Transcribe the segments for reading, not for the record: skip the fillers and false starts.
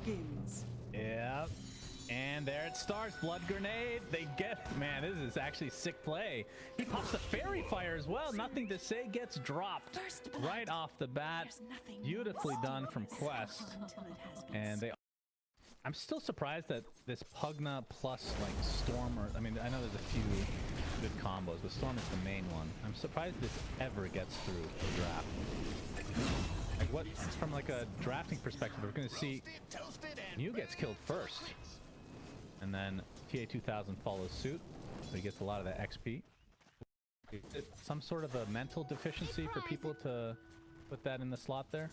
begins. Yep. And there it starts. Blood grenade. They get, man, this is actually sick play. He pops the fairy fire as well. Nothing to say gets dropped right off the bat. Beautifully done from Quest. And they, I'm still surprised that this Pugna plus like Storm, or I mean, I know there's a few good combos, but Storm is the main one. I'm surprised this ever gets through the draft. Like what, from like a drafting perspective, we're going to see Mew gets killed first. And then TA2000 follows suit, so he gets a lot of that XP. Is it some sort of a mental deficiency for people to put that in the slot there?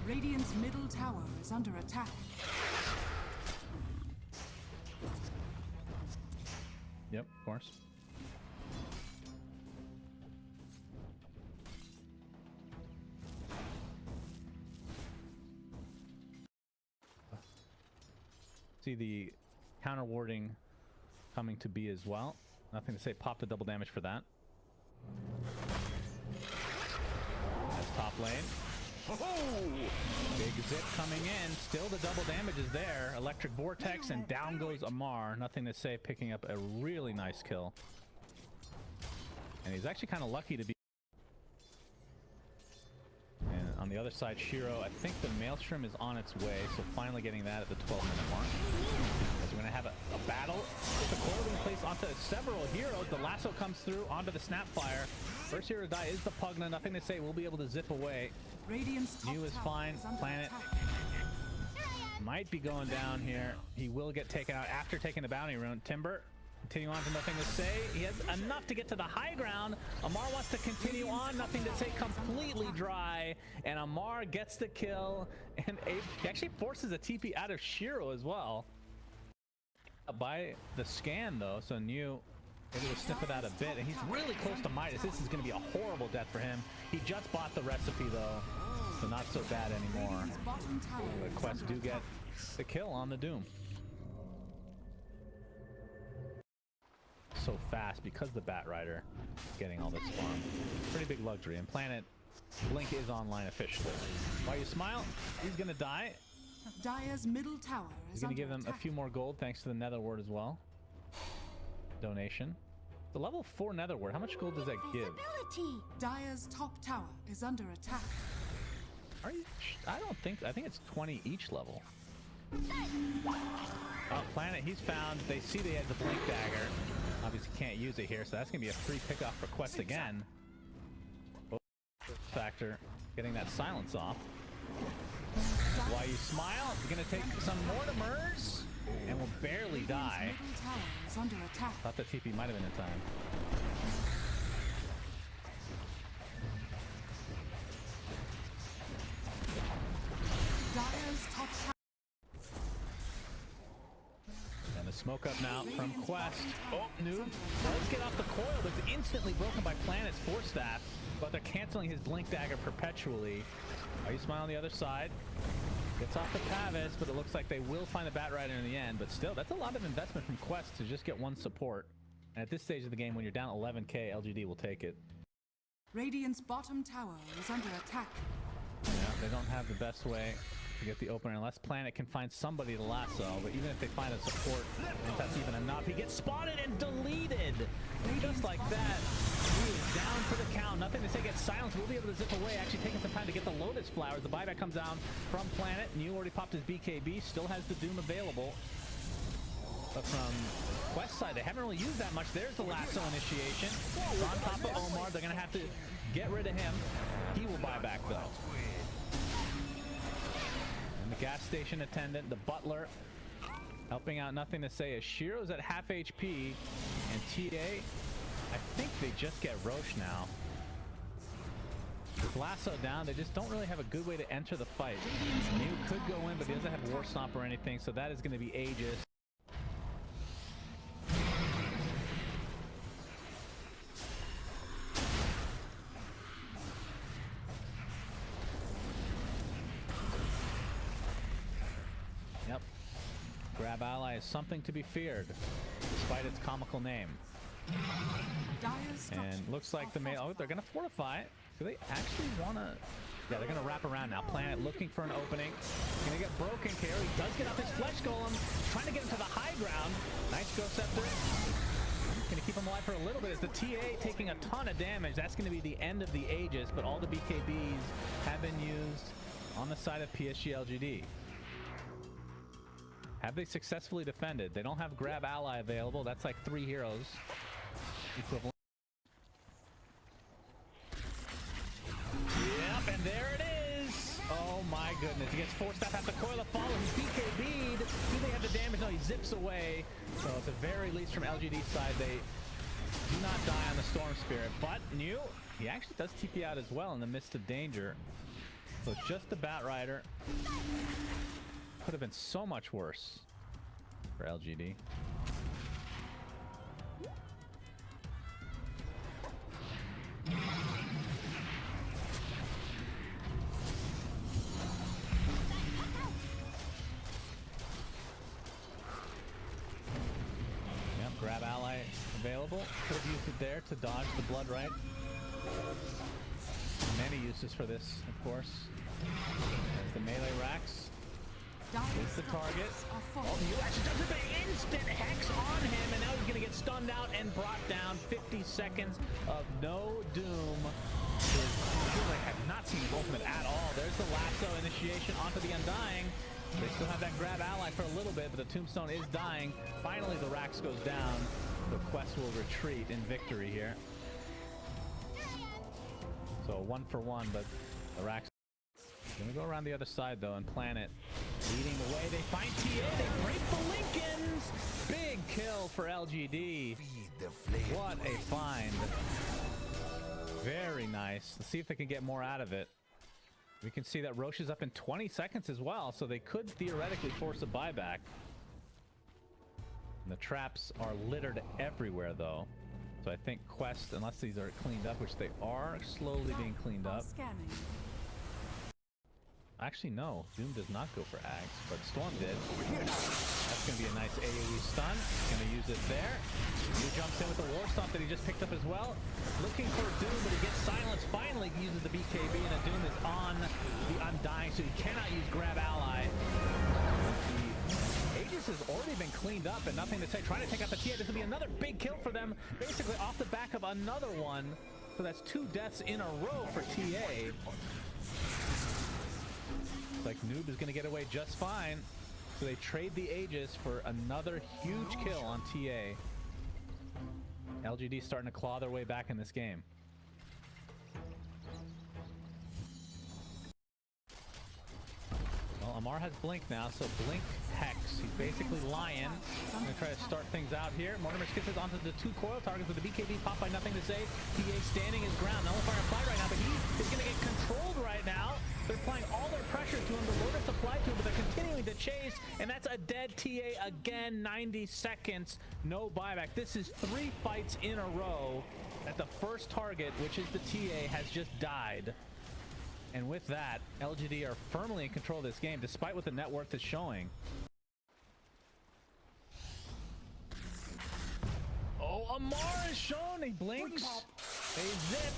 Radiant's middle tower is under attack. Yep, of course. See the counter warding coming to be as well. Nothing to say, pop the double damage for that. That's top lane. Oh! Big zip coming in. Still the double damage is there. Electric vortex and down goes Amar. Nothing to say, picking up a really nice kill. And he's actually kind of lucky to be. And on the other side, Shiro, I think the Maelstrom is on its way, so finally getting that at the 12-minute mark. As we're going to have a battle with the coil being placed onto several heroes. The lasso comes through onto the Snapfire. First hero to die is the Pugna. Nothing to say. We'll be able to zip away. Mew is fine. Planet might be going down here. He will get taken out after taking the bounty rune. Timber, continue on to nothing to say. He has enough to get to the high ground. Amar wants to continue on. Nothing to say. Completely dry. And Amar gets the kill. And he actually forces a TP out of Shiro as well. By the scan, though. So New able to sniff it out a bit. And he's really close to Midas. This is going to be a horrible death for him. He just bought the recipe, though. So not so bad anymore. The Quest do get the kill on the Doom. So fast because the Bat Rider is getting all this farm. Pretty big luxury. And Planet Blink is online officially. While you smile, he's gonna die. Dire's middle tower is He's gonna give them a few more gold thanks to the Nether Ward as well. Donation. The level 4 Nether Ward, how much gold does that give? Dire's top tower is under attack. Are you? I don't think. I think it's 20 each level. Oh, Planet, he's found. They see they had the Blink Dagger. Obviously can't use it here, so that's gonna be a free pickoff for Quest again. Oh, Factor getting that silence off. While you smile, you're gonna take some Mortimers and will barely die. Thought the TP might have been in time. And the smoke up now from Quest. Oh, Noob does get off the coil, but it's instantly broken by Planet's Force Staff, but they're canceling his Blink Dagger perpetually. Are you smiling on the other side? Gets off the Pavis, but it looks like they will find the Bat Rider in the end. But still, that's a lot of investment from Quest to just get one support. And at this stage of the game, when you're down 11k, LGD will take it. Radiant's bottom tower is under attack. Yeah, they don't have the best way to get the opener unless Planet can find somebody to lasso. But even if they find a support, if that's even enough, he gets spotted and deleted. And just like that, he is down for the count. Nothing to say, gets silenced. We'll be able to zip away, actually taking some time to get the Lotus Flowers. The buyback comes down from Planet. New already popped his BKB, still has the Doom available. But from Quest side, they haven't really used that much. There's the lasso initiation. It's on top of Omar. They're going to have to get rid of him. He will buy back, though. And the gas station attendant, the butler, helping out. Nothing to say as Shiro's at half HP. And TA, I think they just get Roche now. With lasso down, they just don't really have a good way to enter the fight. Mew could go in, but he doesn't have War Stomp or anything, so that is going to be Aegis. Grab ally is something to be feared, despite its comical name. And looks like the Melee, oh, they're going to fortify it. Do they actually want to? Yeah, they're going to wrap around now. Planet looking for an opening. Going to get broken. Care. He does get up his Flesh Golem. Trying to get him to the high ground. Nice Ghost Scepter. Going to keep him alive for a little bit as the TA taking a ton of damage. That's going to be the end of the Aegis, but all the BKBs have been used on the side of PSG LGD. Have they successfully defended? They don't have Grab Ally available. That's like 3 heroes equivalent. Yep, and there it is. Oh my goodness. He gets forced out, have to coil a follow. He's BKB'd. Do they have the damage? No, he zips away. So at the very least from LGD's side, they do not die on the Storm Spirit. But New, he actually does TP out as well in the midst of danger. So it's just the Bat Rider. Could have been so much worse for LGD. Grab Ally available. Could have used it there to dodge the Blood Right. Many uses for this, of course. There's the melee racks. Is the target. Oh, you actually does an instant hex on him, and now he's going to get stunned out and brought down. 50 seconds of no doom. I feel like I have not seen his ultimate at all. There's the lasso initiation onto the Undying. They still have that Grab Ally for a little bit, but the Tombstone is dying. Finally, the Rax goes down. The Quest will retreat in victory here. So 1 for 1, but the Rax gonna go around the other side though, and Planet leading the way. They find TA, they break the Lincolns. Big kill for LGD. What a find. Very nice. Let's see if they can get more out of it. We can see that Roche is up in 20 seconds as well, so they could theoretically force a buyback. And the traps are littered everywhere though. So I think Quest, unless these are cleaned up, which they are slowly being cleaned up. Actually, no. Doom does not go for Axe, but Storm did. That's going to be a nice AoE stun. Going to use it there. He jumps in with the War Stomp that he just picked up as well. Looking for Doom, but he gets silenced. Finally uses the BKB, and the Doom is on the Undying, so he cannot use Grab Ally. The Aegis has already been cleaned up, and nothing to say. Trying to take out the TA. This will be another big kill for them, basically off the back of another one. So that's 2 deaths in a row for TA. Like Noob is going to get away just fine. So they trade the Aegis for another huge kill on TA. LGD starting to claw their way back in this game. Well, Amar has Blink now, so Blink Hex. He's basically Lion. I'm going to try to start things out here. Mortimer skips it onto the 2 coil targets with the BKB pop by nothing to say. TA standing his ground. Nullifier applied right now, but he is going to get controlled right now. They're applying all their pressure to him. The Lotus applied to him, but they're continuing to chase. And that's a dead TA again. 90 seconds. No buyback. This is 3 fights in a row that the first target, which is the TA, has just died. And with that, LGD are firmly in control of this game, despite what the net worth is showing. Oh, Amar is shown. He blinks. They zip.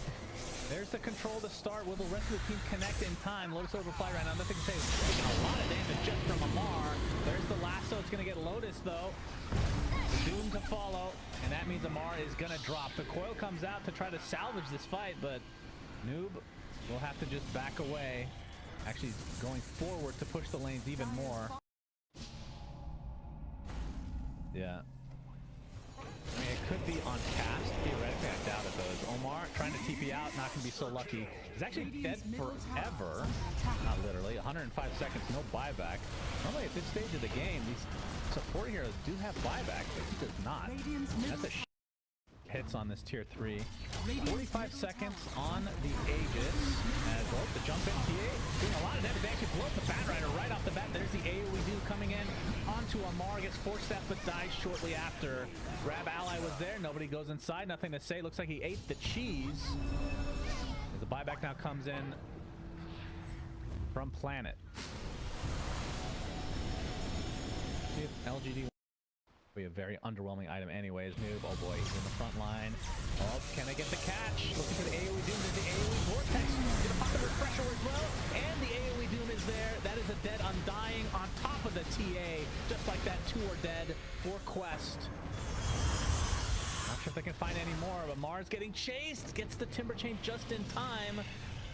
There's the control to start. Will the rest of the team connect in time? Lotus overfly right now. Nothing to say. Taking a lot of damage just from Amar. There's the lasso. It's going to get Lotus, though. Doom to follow. And that means Amar is going to drop. The coil comes out to try to salvage this fight, but Noob will have to just back away. Actually going forward to push the lanes even more. Yeah. I mean, it could be on cast, theoretically. I doubt it, though. Is Omar trying to TP out, not going to be so lucky. He's actually dead forever. Not literally. 105 seconds, no buyback. Normally, at this stage of the game, these support heroes do have buyback, but he does not. That's a hits on this tier 3. 45 seconds on the Aegis. As well, the jump in TA doing a lot of damage. They actually blow up the Bat Rider right off the bat. There's the AoE do coming in onto Amar. Gets force step but dies shortly after. Grab Ally was there. Nobody goes inside. Nothing to say. Looks like he ate the cheese. As the buyback now comes in from Planet. See if LGD Be a very underwhelming item anyways. Noob, oh boy, he's in the front line. Oh, can they get the catch? Looking for the AoE Doom. There's the AoE Vortex. Gonna pop the refresher as well. And the AoE Doom is there. That is a dead Undying on top of the TA. Just like that, 2 are dead for Quest. Not sure if they can find any more, but Mars getting chased. Gets the Timber Chain just in time.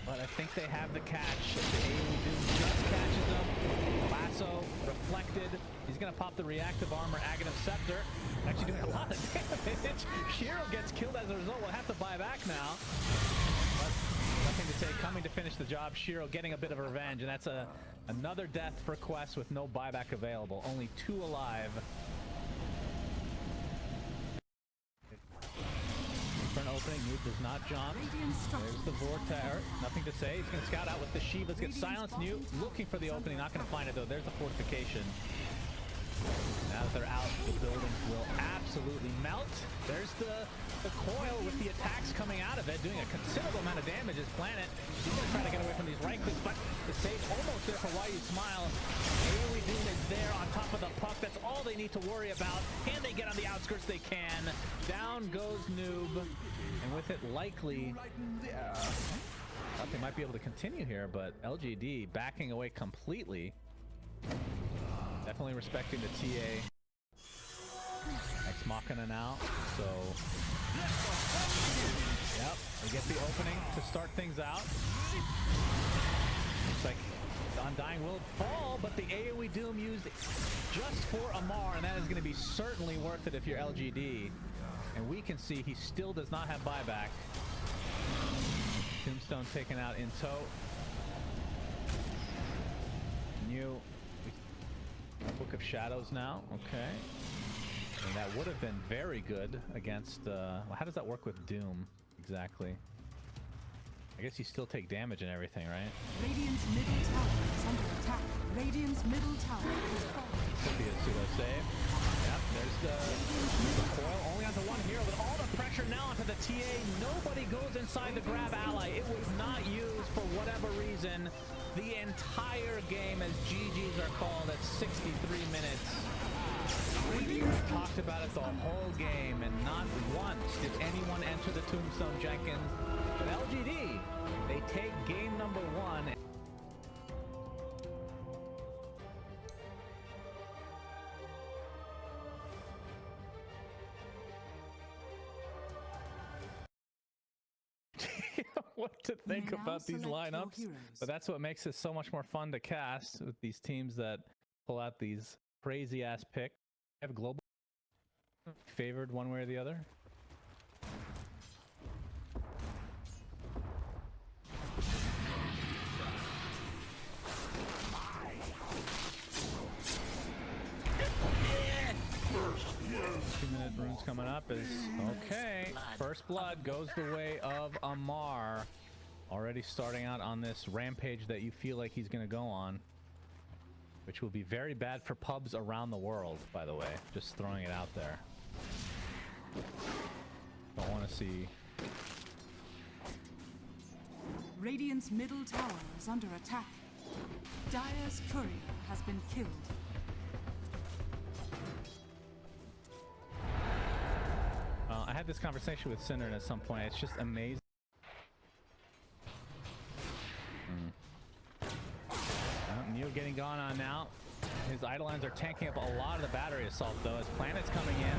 But I think they have the catch. The AoE Doom just catches them. Lasso, reflected. He's going to pop the reactive armor, Aghanim Scepter. Actually doing a lot of damage. Shiro gets killed as a result. We'll have to buy back now. But nothing to say. Coming to finish the job. Shiro getting a bit of revenge. And that's another death for Quest with no buyback available. Only 2 alive. For an opening, Noob does not jump. There's the Vortex. Nothing to say. He's going to scout out with the Shivas. Get silenced. Noob looking for the opening. Not going to find it though. There's the fortification. Now that they're out, the buildings will absolutely melt. There's the coil with the attacks coming out of it, doing a considerable amount of damage. His planet. He's going to try to get away from these right clicks, but the save almost there for Why You Smile. AoE Doom is there on top of the puck. That's all they need to worry about. Can they get on the outskirts? They can. Down goes Noob. And with it likely, thought they might be able to continue here, but LGD backing away completely. Definitely respecting the TA. Ex Machina now, so yep, they get the opening to start things out. Looks like the Undying will fall, but the AoE Doom used just for Amar, and that is going to be certainly worth it if you're LGD. And we can see he still does not have buyback. Tombstone taken out in tow. New Book of Shadows now. Okay. And that would have been very good against... well, how does that work with Doom exactly? I guess you still take damage and everything, right? Radiant's middle tower is under attack. Radiant's middle tower is falling. Could be a pseudo save. Yep, there's the coil. Only onto one hero, but all the pressure now onto the TA. Nobody goes inside the grab ally. It was not used for whatever reason. The entire game, as GGs are called, at 63 minutes. We talked about it the whole game, and not once did anyone enter the Tombstone Jenkins. But LGD, they take game number 1. What to think about these lineups, but that's what makes it so much more fun to cast with these teams that pull out these crazy ass picks. Have global favored one way or the other. Two-minute runes coming up is okay. First blood goes the way of Amar. Already starting out on this rampage that you feel like he's going to go on, which will be very bad for pubs around the world, by the way. Just throwing it out there. Don't want to see. Radiant's middle tower is under attack. Dire's courier has been killed. I had this conversation with Cinder at some point. It's just amazing. Neo getting gone on now. His Eidolons are tanking up a lot of the battery assault though, as Planet's coming in.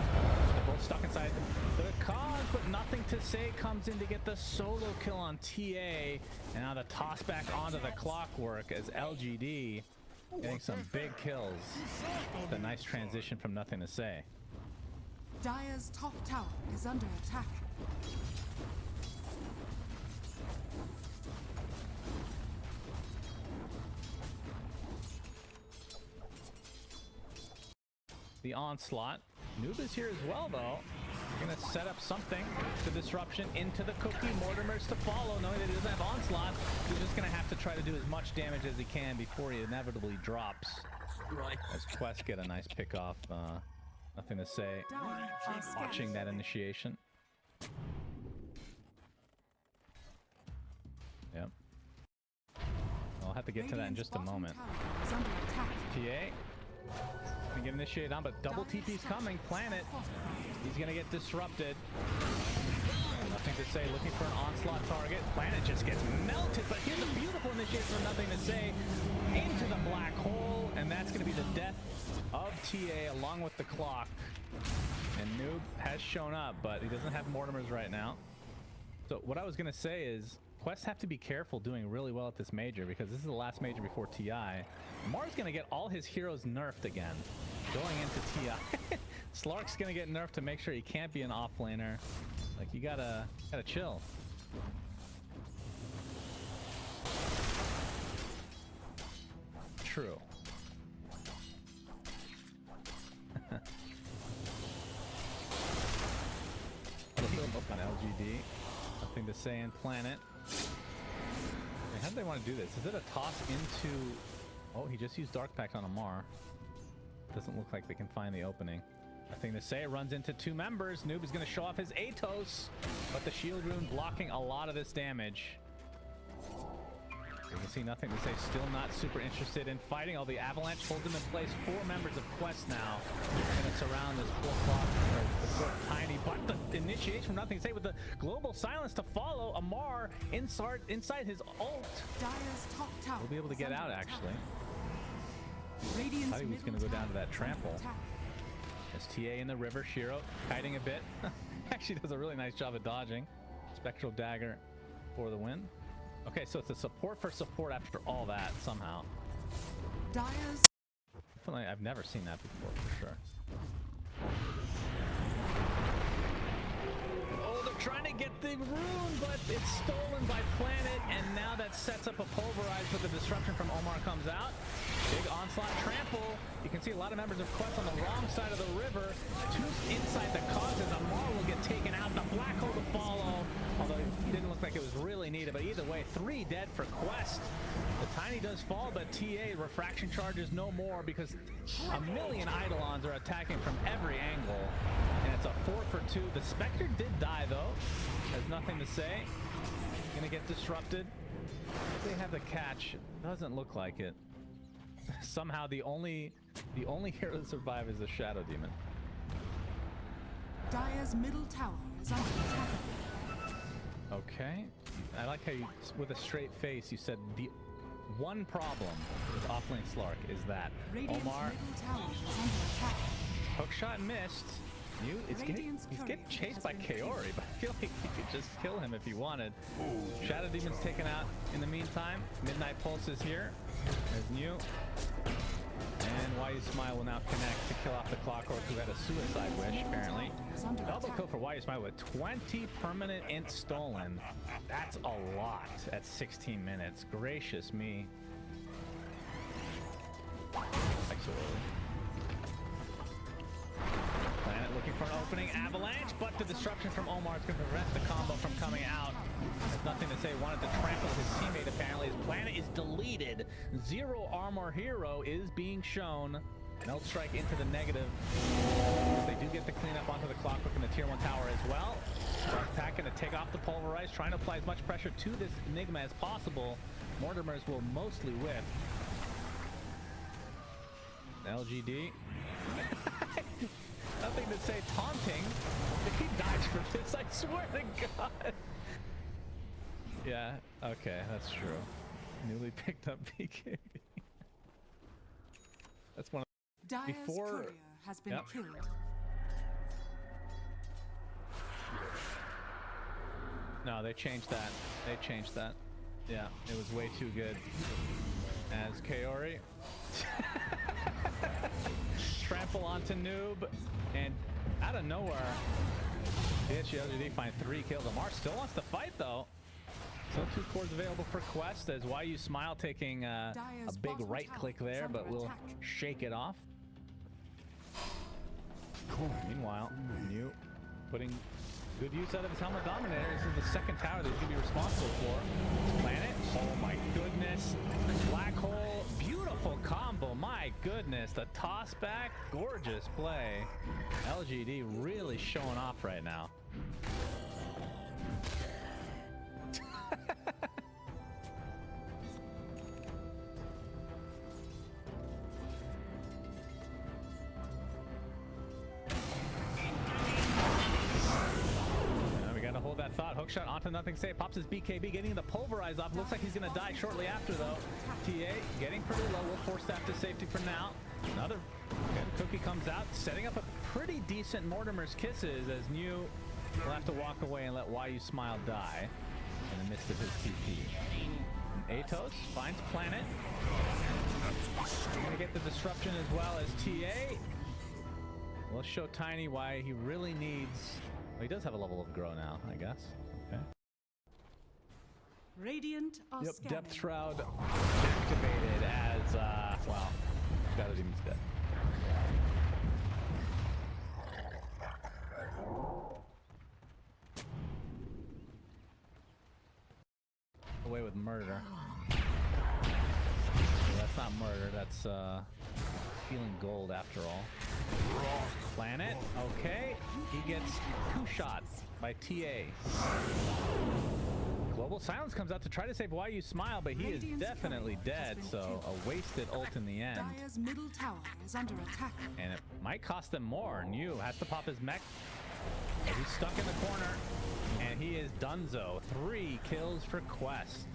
They're both stuck inside the cog, but nothing to say comes in to get the solo kill on TA. And now the toss back onto the Clockwork as LGD getting some big kills. It's a nice transition from nothing to say. Dire's top tower is under attack. The onslaught. Noob is here as well, though. We're gonna set up something. The disruption into the cookie. Mortimer's to follow, knowing that he doesn't have onslaught. He's just gonna have to try to do as much damage as he can before he inevitably drops. Right. As Quest get a nice pick off. Nothing to say. Watching that initiation. Yep. I'll have to get to that in just a moment. Is under attack. TA Gonna get initiated on, but double TP's coming. Planet. He's gonna get disrupted. Nothing to say, looking for an onslaught target. Planet just gets melted, but here's a beautiful initiation for nothing to say into the black hole, and that's going to be the death of TA along with the clock. And Noob has shown up, but he doesn't have Mortimers right now. So what I was going to say is Quests have to be careful doing really well at this major because this is the last major before TI. Mar's going to get all his heroes nerfed again going into TI. Slark's going to get nerfed to make sure he can't be an offlaner. Like, you gotta chill. True. Up on LGD. Nothing to say in Planet. How do they want to do this? Is it a toss into... Oh, he just used Dark Pact on Amar. Doesn't look like they can find the opening. Nothing to say. It runs into two members. Noob is going to show off his Atos, but the shield rune blocking a lot of this damage. You can see nothing to say. Still not super interested in fighting. All the Avalanche holds him in place. 4 members of Quest now going to surround this poor clock, or the poor Tiny. But the initiation from nothing to say with the global silence to follow. Amar inside his ult. Dire's top tower We'll be able to get out actually. Radiant's I thought he was going to go down to that trample. As TA in the river, Shiro kiting a bit. Actually does a really nice job of dodging. Spectral Dagger for the win. Okay, so it's a support for support after all that somehow. Dire's... I've never seen that before for sure. Oh, they're trying to get the rune, but it's stolen by Planet, and now that sets up a pulverize, but the disruption from Omar comes out. Big onslaught trample. You can see a lot of members of Quest on the wrong side of the river. Two's inside the causes. Amar will get taken out. The black hole to follow. Although it didn't look like it was really needed. But either way, 3 dead for Quest. The Tiny does fall, but TA refraction charges no more because a million Eidolons are attacking from every angle. And it's a 4 for 2. The Spectre did die though. There's nothing to say. Gonna get disrupted. They have the catch. Doesn't look like it. Somehow the only hero to survive is the Shadow Demon. Dire's middle tower is under attack. Okay. I like how you, with a straight face, you said the one problem with offlane Slark is that Radiant's Omar middle tower is under attack. hookshot missed. He's getting chased by Kaori, but I feel like he could just kill him if he wanted. Shadow Demon's taken out in the meantime. Midnight Pulse is here. There's New. And Why You Smile will now connect to kill off the Clockwork, who had a suicide wish, apparently. Double kill for Why You Smile with 20 permanent int stolen. That's a lot at 16 minutes. Gracious me. Like so early. Planet looking for an opening. Avalanche, but the disruption from Omar is going to prevent the combo from coming out. There's nothing to say. Wanted to trample his teammate, apparently. His Planet is deleted. 0 armor hero is being shown. Melt Strike into the negative. They do get the cleanup onto the Clockwork in the tier 1 tower as well. Attack going to take off the Pulverize, trying to apply as much pressure to this Enigma as possible. Mortimers will mostly whiff. LGD. Nothing to say. Taunting. If he dies for this, I swear to God. Yeah, okay, that's true. Newly picked up BKB. That's one of Dire's before courier has been killed. No, they changed that. They changed that. Yeah, it was way too good. As Kaori trample onto Noob, and out of nowhere, LGD find 3 kills. Amar still wants to fight though. Still 2 cores available for Quest, as Why You Smile taking a big right click there, but we'll shake it off. Meanwhile, New putting good use out of his Helmet Dominator. This is the 2nd tower that he's going to be responsible for. Planet, oh my goodness. Black Hole, beautiful combo, my goodness. The toss back, gorgeous play. LGD really showing off right now. Poke shot onto nothing save. Pops his BKB, getting the pulverize off. Looks like he's going to die shortly after, though. TA getting pretty low. We'll force that to safety for now. Another Cookie comes out, setting up a pretty decent Mortimer's Kisses as New will have to walk away and let YU Smile die in the midst of his TP. And Atos finds Planet. We're going to get the disruption as well as TA. We'll show Tiny why he really needs... Well, he does have a level of grow now, I guess. Okay. Radiant are Yep, scanning. Depth Shroud activated as, well, Shadow Demon's dead. Away with murder. Well, that's not murder, that's, feeling gold after all. Planet, okay. He gets 2 shots by TA. Global Silence comes out to try to save YU Smile, but he is definitely dead, so a wasted ult in the end. Dire's middle tower is under attack. And it might cost them more. New has to pop his mech. But he's stuck in the corner, and he is donezo. 3 kills for Quest.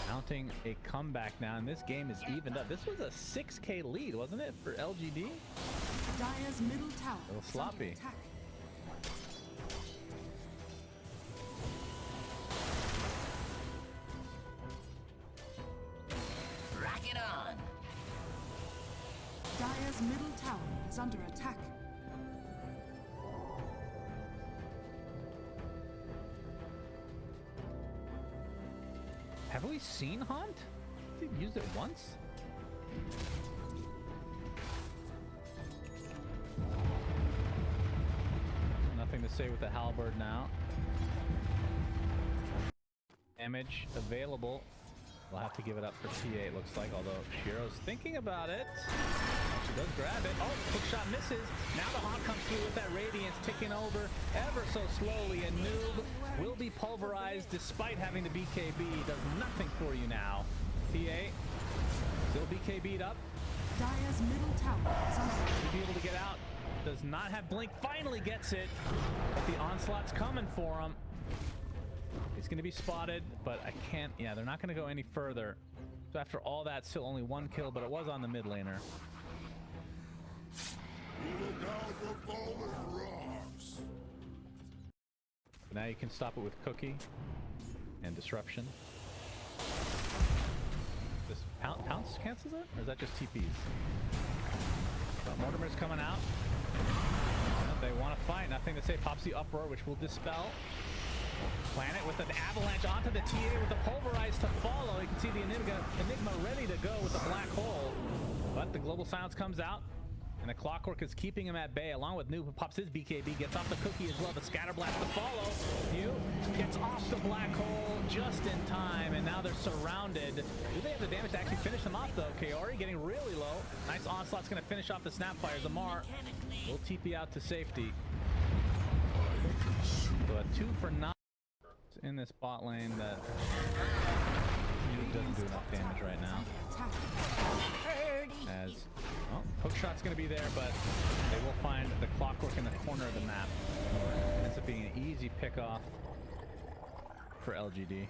Mounting a comeback now, and this game is evened up. This was a 6K lead, wasn't it, for LGD? Dire's middle tower A little sloppy. is under attack. Rock it on. Dire's middle tower is under attack. Have we seen Haunt? They've used it once? Nothing to say with the halberd now. Damage available. We'll have to give it up for TA, it looks like, although Shiro's thinking about it. She does grab it. Oh, hook shot misses. Now the Haunt comes through with that Radiance ticking over ever so slowly, and Noob will be pulverized despite having the BKB. Does nothing for you now. TA still BKB'd up. Dire's middle tower is under attack. Should be able to get out. Does not have Blink. Finally gets it. But the onslaught's coming for him. He's going to be spotted, but I can't... Yeah, they're not going to go any further. So after all that, still only 1 kill, but it was on the mid laner. So now you can stop it with Cookie and Disruption. This Pounce cancels it? Or is that just TPs? But Mortimer's coming out. They want to fight. Nothing to say. Pops the Uproar, which will dispel. Planet with an avalanche onto the TA with the pulverize to follow. You can see the Enigma ready to go with the black hole. But the Global Silence comes out. And the Clockwork is keeping him at bay, along with Noob, who pops his BKB, gets off the Cookie as well. The Scatter Blast to follow. New gets off the black hole just in time, and now they're surrounded. Do they have the damage to actually finish them off, though? Kaori getting really low. Nice Onslaught's going to finish off the Snapfires. Amar will TP out to safety. So a 2 for 9 in this bot lane that Noob doesn't do enough damage right now. As well, hook shot's going to be there, but they will find the Clockwork in the corner of the map. It ends up being an easy pick off for LGD.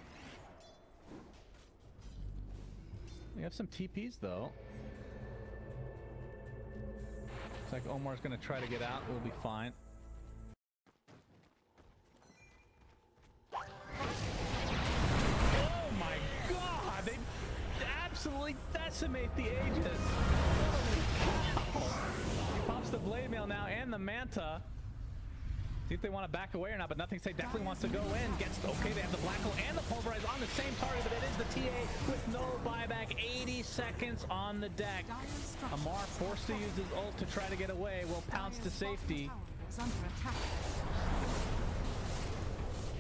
We have some TPs though. Looks like Omar's going to try to get out. We'll be fine. Oh my god! They absolutely decimate the Aegis. He pops the Blade Mail now and the Manta. See if they want to back away or not, but Nothing Say definitely wants to go in. Gets, okay, they have the Black Hole and the Pulverize on the same target, but it is the TA with no buyback. 80 seconds on the deck. Amar forced to use his ult to try to get away. Will pounce to safety.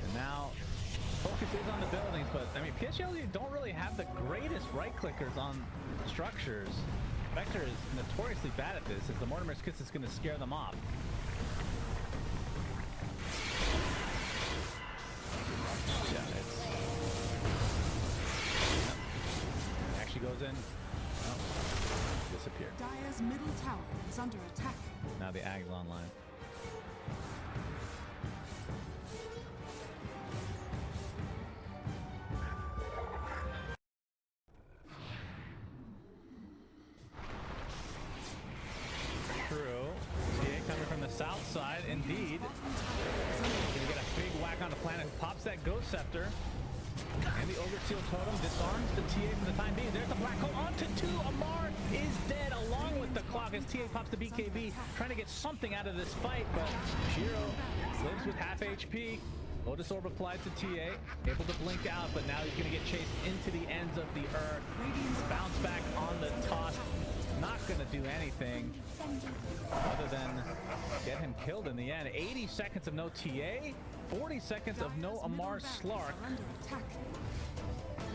And now focus is on the buildings, but I mean, PSG don't really have the greatest right clickers on structures. Vector is notoriously bad at this, as the Mortimer's Kiss is going to scare them off. Yeah, it's... Yep. Actually goes in. Oh, disappeared. Dire's middle tower is under attack. Now the Ag's online. south side, indeed. Gonna get a big whack on the planet. Pops that Ghost Scepter. And the Ogre Seal Totem disarms the TA for the time being. There's the Black Hole onto 2. Amar is dead along with the clock as TA pops the BKB, trying to get something out of this fight, but Shiro lives with half HP. Lotus Orb applied to TA, able to blink out, but now he's going to get chased into the ends of the earth. Bounce back on the toss. Not going to do anything other than get him killed in the end. 80 seconds of no TA, 40 seconds of no Amar Slark.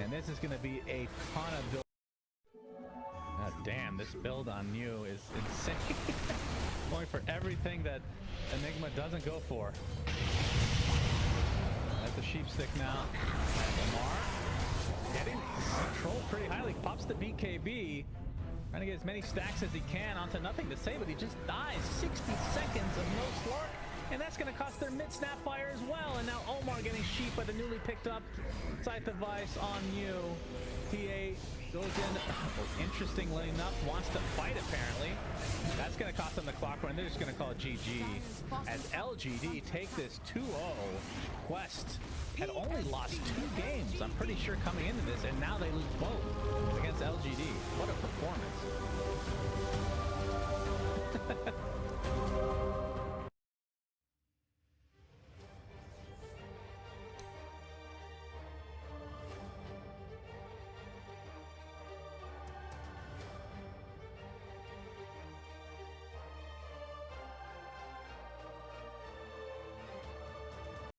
And this is going to be a ton of build. Oh, damn, this build on Mew is insane. Going for everything that Enigma doesn't go for. That's the sheep stick now. And Amar getting controlled pretty highly. Pops the BKB. Trying to get as many stacks as he can onto nothing to say, but he just dies. 60 seconds of no Slark, and that's going to cost their mid Snapfire as well. And now Omar getting sheep by the newly picked up Scythe Device on you. TA goes in, interestingly enough, wants to fight apparently. That's going to cost them the clock run. They're just going to call it GG as LGD take this 2-0. Quest had only lost 2 games, I'm pretty sure, coming into this, and now they lose both against LGD. What a performance.